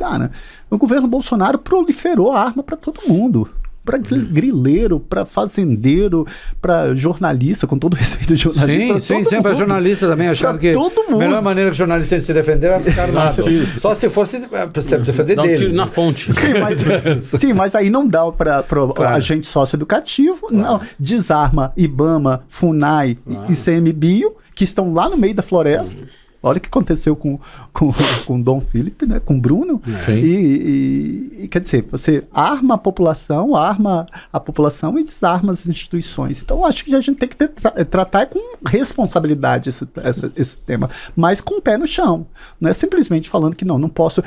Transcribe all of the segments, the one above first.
cara, o governo Bolsonaro proliferou a arma para todo mundo. Para grileiro, para fazendeiro, para jornalista, com todo respeito de jornalista. Sim, sempre a jornalista também achando que a melhor maneira que o jornalista se defender é ficar armado. Só se fosse se defender dele. Tiro na fonte. Sim, mas aí não dá para agente socioeducativo, não, desarma IBAMA, FUNAI e ICMBio, que estão lá no meio da floresta. Olha o que aconteceu com Dom Felipe, né? Com Bruno. E quer dizer, você arma a população e desarma as instituições. Então, acho que a gente tem que tratar com responsabilidade esse tema, mas com o pé no chão. Não é simplesmente falando que eu não posso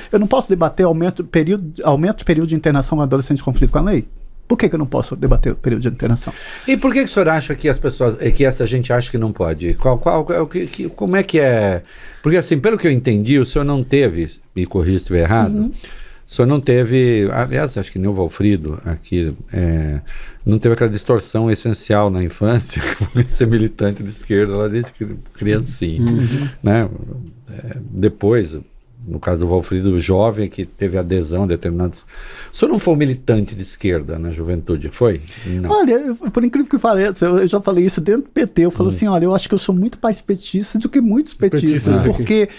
debater aumento de período de internação com adolescentes em conflito com a lei. Por que eu não posso debater o período de internação? E por que o senhor acha que que essa gente acha que não pode? Como é que é? Porque assim, pelo que eu entendi, o senhor não teve, me corrija se estiver errado, o senhor não teve, aliás, acho que nem o Valfrido aqui, não teve aquela distorção essencial na infância, ser militante de esquerda lá desde criancinha, né? Depois, no caso do Valfrido, jovem que teve adesão a determinados... O senhor não foi um militante de esquerda na juventude, foi? Não. Olha, por incrível que pareça, eu já falei isso dentro do PT, eu falo assim, olha, eu acho que eu sou muito mais petista do que muitos petistas, porque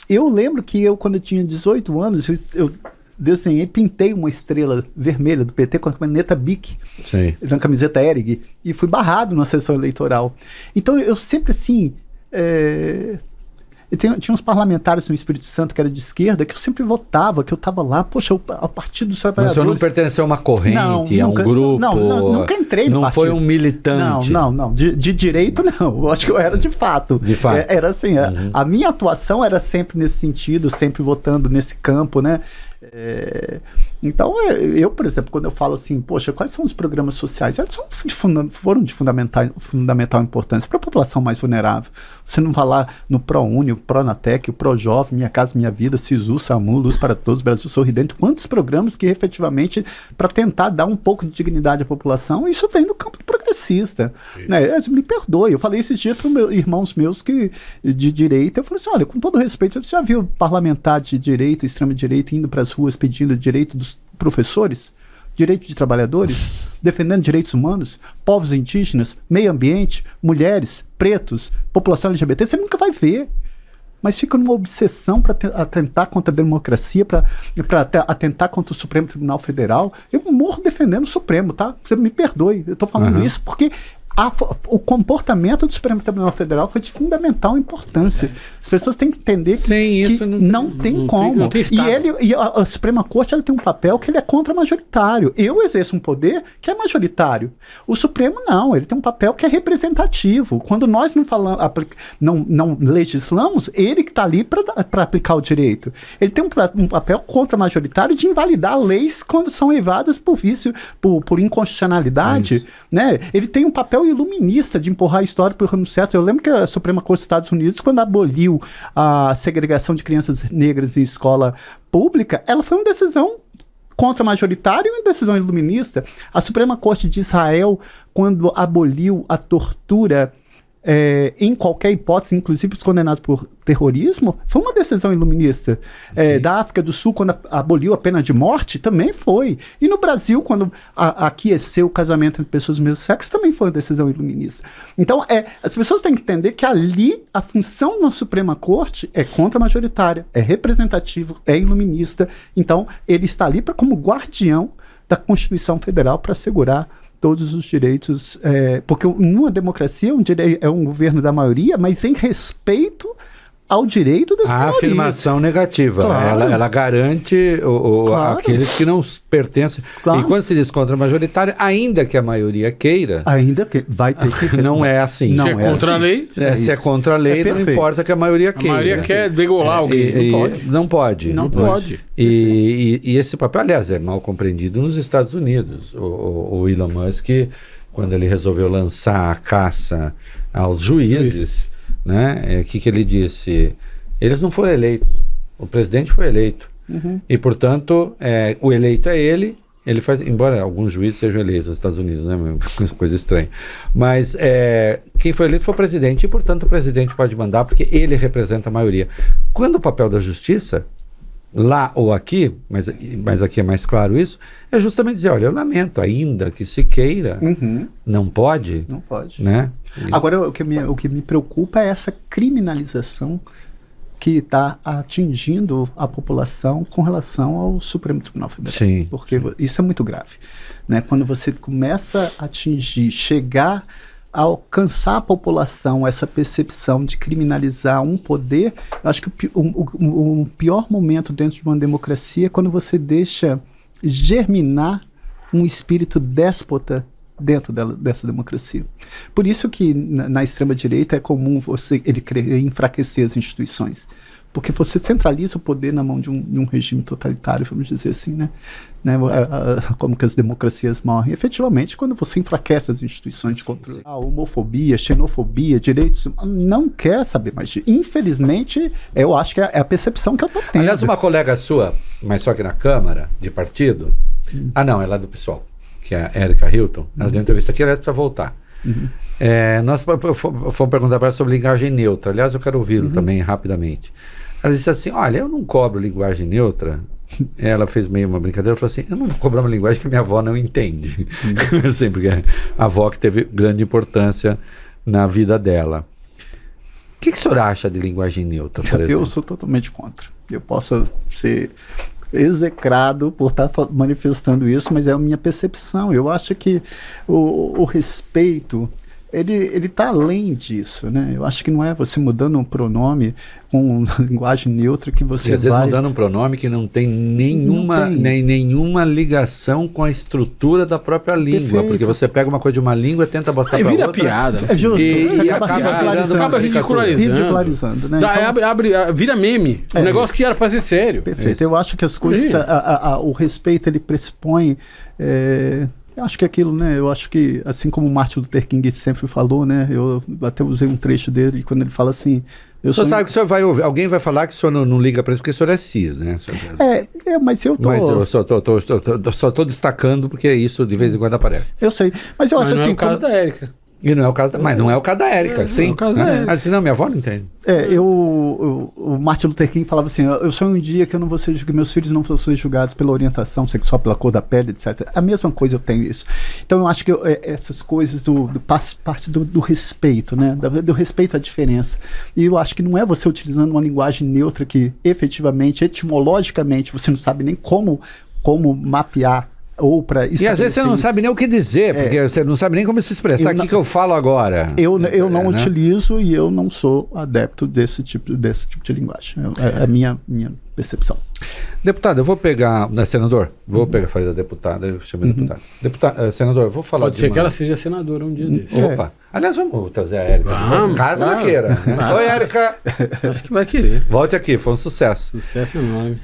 eu lembro que quando eu tinha 18 anos, eu desenhei, pintei uma estrela vermelha do PT com a caneta Bic, na camiseta Hering, e fui barrado na sessão eleitoral. Então, eu sempre assim... Tinha uns parlamentares no Espírito Santo que era de esquerda, que eu sempre votava, que eu estava lá, poxa, o Partido dos Trabalhadores... Mas o senhor não pertenceu a uma corrente, a um grupo? Nunca entrei no partido. Não foi um militante? Não. De direito, não. Eu acho que eu era de fato. De fato. Era assim, a minha atuação era sempre nesse sentido, sempre votando nesse campo, né? Então, eu, por exemplo, quando eu falo assim, poxa, quais são os programas sociais? Eles foram de fundamental importância para a população mais vulnerável. Você não vai lá no ProUni, o Pronatec, o ProJovem, Minha Casa Minha Vida, SISU, SAMU, Luz para Todos, Brasil Sorridente, quantos programas que efetivamente, para tentar dar um pouco de dignidade à população, isso vem do campo progressista. Né? Me perdoe, eu falei esses dias para irmãos meus de direita, eu falei assim, olha, com todo respeito, você já viu parlamentar de direita, extrema-direita, indo para as ruas pedindo direito dos professores, direito de trabalhadores, defendendo direitos humanos, povos indígenas, meio ambiente, mulheres, pretos, população LGBT? Você nunca vai ver. Mas fica numa obsessão para atentar contra a democracia, para atentar contra o Supremo Tribunal Federal. Eu morro defendendo o Supremo, tá? Você me perdoe, eu estou falando isso porque o comportamento do Supremo Tribunal Federal foi de fundamental importância. As pessoas têm que entender que não tem como. E a Suprema Corte ela tem um papel que ele é contra-majoritário. Eu exerço um poder que é majoritário. O Supremo não, ele tem um papel que é representativo. Quando nós não legislamos, ele que está ali para aplicar o direito. Ele tem um papel contra-majoritário de invalidar leis quando são levadas por vício, por inconstitucionalidade. Né? Ele tem um papel iluminista de empurrar a história para o rumo certo. Eu lembro que a Suprema Corte dos Estados Unidos, quando aboliu a segregação de crianças negras em escola pública, ela foi uma decisão contra-majoritária e uma decisão iluminista. A Suprema Corte de Israel, quando aboliu a tortura em qualquer hipótese, inclusive os condenados por terrorismo, foi uma decisão iluminista. Da África do Sul, quando aboliu a pena de morte, também foi. E no Brasil, quando aqueceu o casamento entre pessoas do mesmo sexo, também foi uma decisão iluminista. Então, as pessoas têm que entender que ali a função na Suprema Corte é contra-majoritária, é representativo, é iluminista. Então, ele está ali como guardião da Constituição Federal para assegurar todos os direitos, porque numa democracia é um governo da maioria, mas em respeito ao direito das minorias. A afirmação negativa, claro. ela garante Claro. aqueles que não pertencem. Claro. E quando se diz contra-majoritário, ainda que a maioria queira, ainda que vai ter que... não é assim. Se é contra a lei... se é contra a lei, não importa que a maioria queira. A maioria quer degolar alguém. Não pode. Não pode. E esse papel, aliás, é mal compreendido nos Estados Unidos. O Elon Musk, quando ele resolveu lançar a caça aos juízes, né? Que ele disse? Eles não foram eleitos. O presidente foi eleito. E, portanto, o eleito é ele faz, embora alguns juízes sejam eleitos nos Estados Unidos, né? Coisa estranha. Mas quem foi eleito foi o presidente, e, portanto, o presidente pode mandar porque ele representa a maioria. Quando o papel da justiça, lá ou aqui, mas aqui é mais claro isso, é justamente dizer, olha, eu lamento, ainda que se queira, não pode. Não pode. Né? Agora, o que me preocupa é essa criminalização que está atingindo a população com relação ao Supremo Tribunal Federal. Sim, porque isso é muito grave. Né? Quando você começa a atingir, chegar a alcançar a população essa percepção de criminalizar um poder, eu acho que o pior momento dentro de uma democracia é quando você deixa germinar um espírito déspota dentro dessa democracia. Por isso que na extrema-direita é comum ele enfraquecer as instituições. Porque você centraliza o poder na mão de um regime totalitário, vamos dizer assim, né? Como que as democracias morrem. Efetivamente, quando você enfraquece as instituições de controle. A homofobia, xenofobia, direitos... Não quer saber mais disso. Infelizmente, eu acho que é a percepção que eu estou tendo. Aliás, uma colega sua, mas só que na Câmara, de partido... não, ela é do PSOL, que é a Érica Hilton. Ela deu entrevista aqui, ela precisa voltar. Nós fomos perguntar para ela sobre linguagem neutra. Aliás, eu quero ouvi-lo também rapidamente. Ela disse assim, olha, eu não cobro linguagem neutra. Ela fez meio uma brincadeira, falou assim, eu não vou cobrar uma linguagem que minha avó não entende. Assim, porque a avó que teve grande importância na vida dela. O que o senhor acha de linguagem neutra, por exemplo? Eu sou totalmente contra. Eu posso ser execrado por estar manifestando isso, mas é a minha percepção. Eu acho que o respeito... Ele está além disso, né? Eu acho que não é você mudando um pronome com linguagem neutra que você às vezes mudando um pronome que não tem nenhuma ligação com a estrutura da própria língua, porque você pega uma coisa de uma língua e tenta botar para outra. Vira piada. É justo. E acaba ridicularizando, né? Então, vira meme. Um negócio que era para ser sério. Perfeito. Eu acho que as coisas, o respeito, ele pressupõe... Eu acho que aquilo, né? Eu acho que, assim como o Martin Luther King sempre falou, né? Eu até usei um trecho dele, quando ele fala assim... O senhor sabe que o senhor vai ouvir, alguém vai falar que o senhor não liga para isso, porque o senhor é cis, né? Mas eu tô... Mas eu só tô destacando, porque isso de vez em quando aparece. Eu sei, mas eu acho assim... Não é o caso da Érica. E não é o caso mas não é o caso da Érica, sim. Não é o caso da Érica. Ela disse, não, minha avó não entende. O Martin Luther King falava assim, eu sonho um dia que eu não vou ser, que meus filhos não vão ser julgados pela orientação sexual, pela cor da pele, etc. A mesma coisa eu tenho isso. Então eu acho que essas coisas parte do respeito, né? Do respeito à diferença. E eu acho que não é você utilizando uma linguagem neutra que efetivamente, etimologicamente, você não sabe nem como mapear. E às vezes você não sabe nem o que dizer, porque você não sabe nem como se expressar. O que eu falo agora? Eu não utilizo e eu não sou adepto desse tipo de linguagem. É a minha percepção. Deputado, eu vou pegar... senador, falei da deputada, eu chamei deputado. Senador, eu vou falar Pode ser que ela seja senadora um dia desse. Opa! Aliás, vamos trazer a Érica. Caso ela queira. Né? Oi, Érica! Acho que vai querer. Volte aqui, foi um sucesso. Sucesso enorme.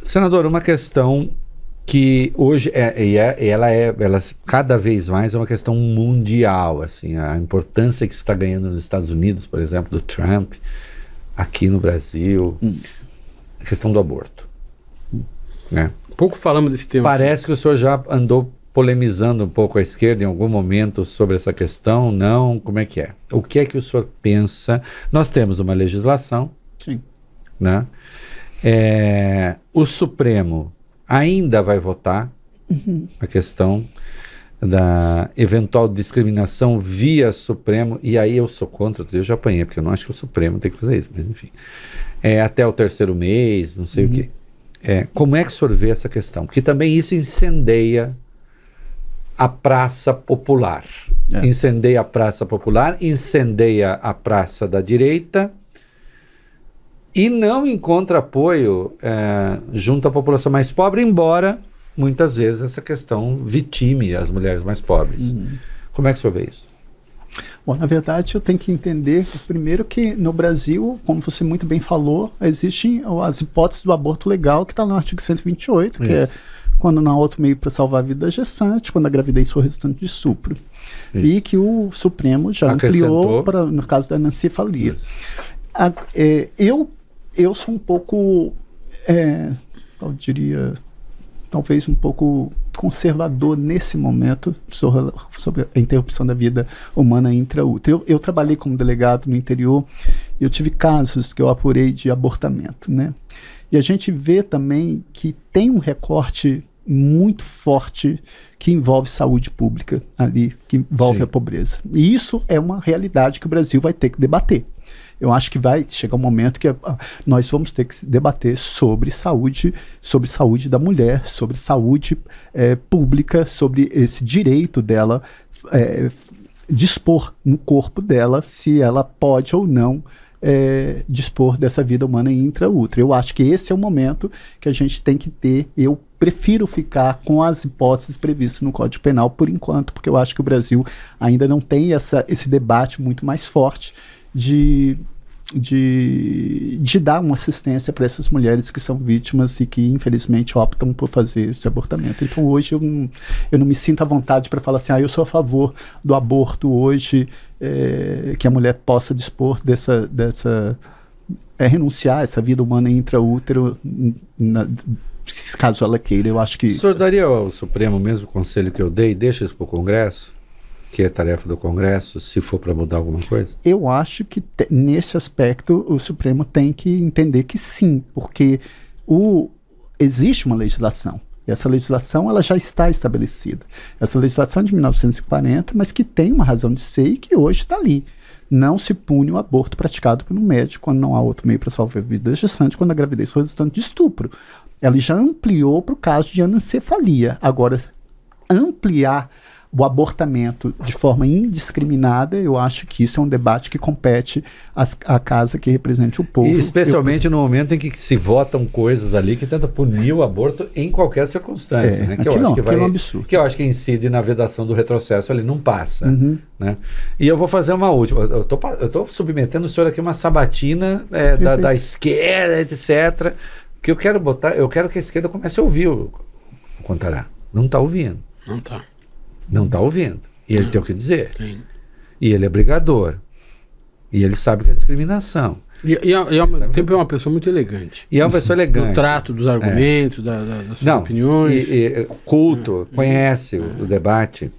Senador, uma questão... que hoje ela cada vez mais é uma questão mundial, assim, a importância que isso está ganhando nos Estados Unidos, por exemplo, do Trump, aqui no Brasil, a questão do aborto. Né? Pouco falamos desse tema. Parece que o senhor já andou polemizando um pouco a esquerda em algum momento sobre essa questão, não? Como é que é? O que é que o senhor pensa? Nós temos uma legislação, sim, né? O Supremo ainda vai votar a questão da eventual discriminação via Supremo, e aí eu sou contra, eu já apanhei, porque eu não acho que o Supremo tem que fazer isso, mas enfim. Até o 3º mês, não sei o quê. Como é que o senhor vê essa questão? Porque também isso incendeia a praça popular. Incendeia a praça popular, incendeia a praça da direita, e não encontra apoio junto à população mais pobre, embora muitas vezes essa questão vitime as mulheres mais pobres. Como é que o senhor vê isso? Bom, na verdade eu tenho que entender, primeiro, que no Brasil, como você muito bem falou, existem as hipóteses do aborto legal, que está no artigo 128, que é quando não há outro meio para salvar a vida da gestante, quando a gravidez for resultante de estupro. E que o Supremo já ampliou no caso da anencefalia. Eu sou um pouco, eu diria, talvez um pouco conservador nesse momento sobre a interrupção da vida humana intraútero. Eu trabalhei como delegado no interior e eu tive casos que eu apurei de abortamento, né? E a gente vê também que tem um recorte muito forte que envolve saúde pública ali, que envolve a pobreza. E isso é uma realidade que o Brasil vai ter que debater. Eu acho que vai chegar um momento que nós vamos ter que debater sobre saúde da mulher, sobre saúde pública, sobre esse direito dela dispor no corpo dela, se ela pode ou não dispor dessa vida humana intraútero. Eu acho que esse é o momento que a gente tem que ter. Eu prefiro ficar com as hipóteses previstas no Código Penal por enquanto, porque eu acho que o Brasil ainda não tem esse debate muito mais forte de dar uma assistência para essas mulheres que são vítimas e que infelizmente optam por fazer esse abortamento. Então hoje eu não me sinto à vontade para falar assim, eu sou a favor do aborto hoje, que a mulher possa dispor renunciar a essa vida humana intraútero, caso ela queira. Eu acho que... O senhor daria ao Supremo o mesmo conselho que eu dei, deixa isso para o Congresso? Que é tarefa do Congresso, se for para mudar alguma coisa? Eu acho que nesse aspecto o Supremo tem que entender que sim, porque existe uma legislação. E essa legislação ela já está estabelecida. Essa legislação é de 1940, mas que tem uma razão de ser e que hoje está ali. Não se pune o aborto praticado por um médico quando não há outro meio para salvar a vida da gestante, quando a gravidez for resultante de estupro. Ela já ampliou para o caso de anencefalia. Agora, ampliar o abortamento de forma indiscriminada, eu acho que isso é um debate que compete à casa que represente o povo. E especialmente no momento em que se votam coisas ali que tentam punir o aborto em qualquer circunstância, né? Que eu acho que é um absurdo. Que eu acho que incide na vedação do retrocesso ali, não passa. Né? E eu vou fazer uma última. Eu tô submetendo o senhor aqui uma sabatina da esquerda, etc. Que eu quero que a esquerda comece a ouvir o Contará. Não está ouvindo. Não está ouvindo. E ele tem o que dizer. E ele é brigador. E ele sabe que é discriminação. E ao mesmo tempo é uma pessoa muito elegante. E é uma pessoa elegante. No trato dos argumentos, das suas opiniões. Culto, conhece o debate.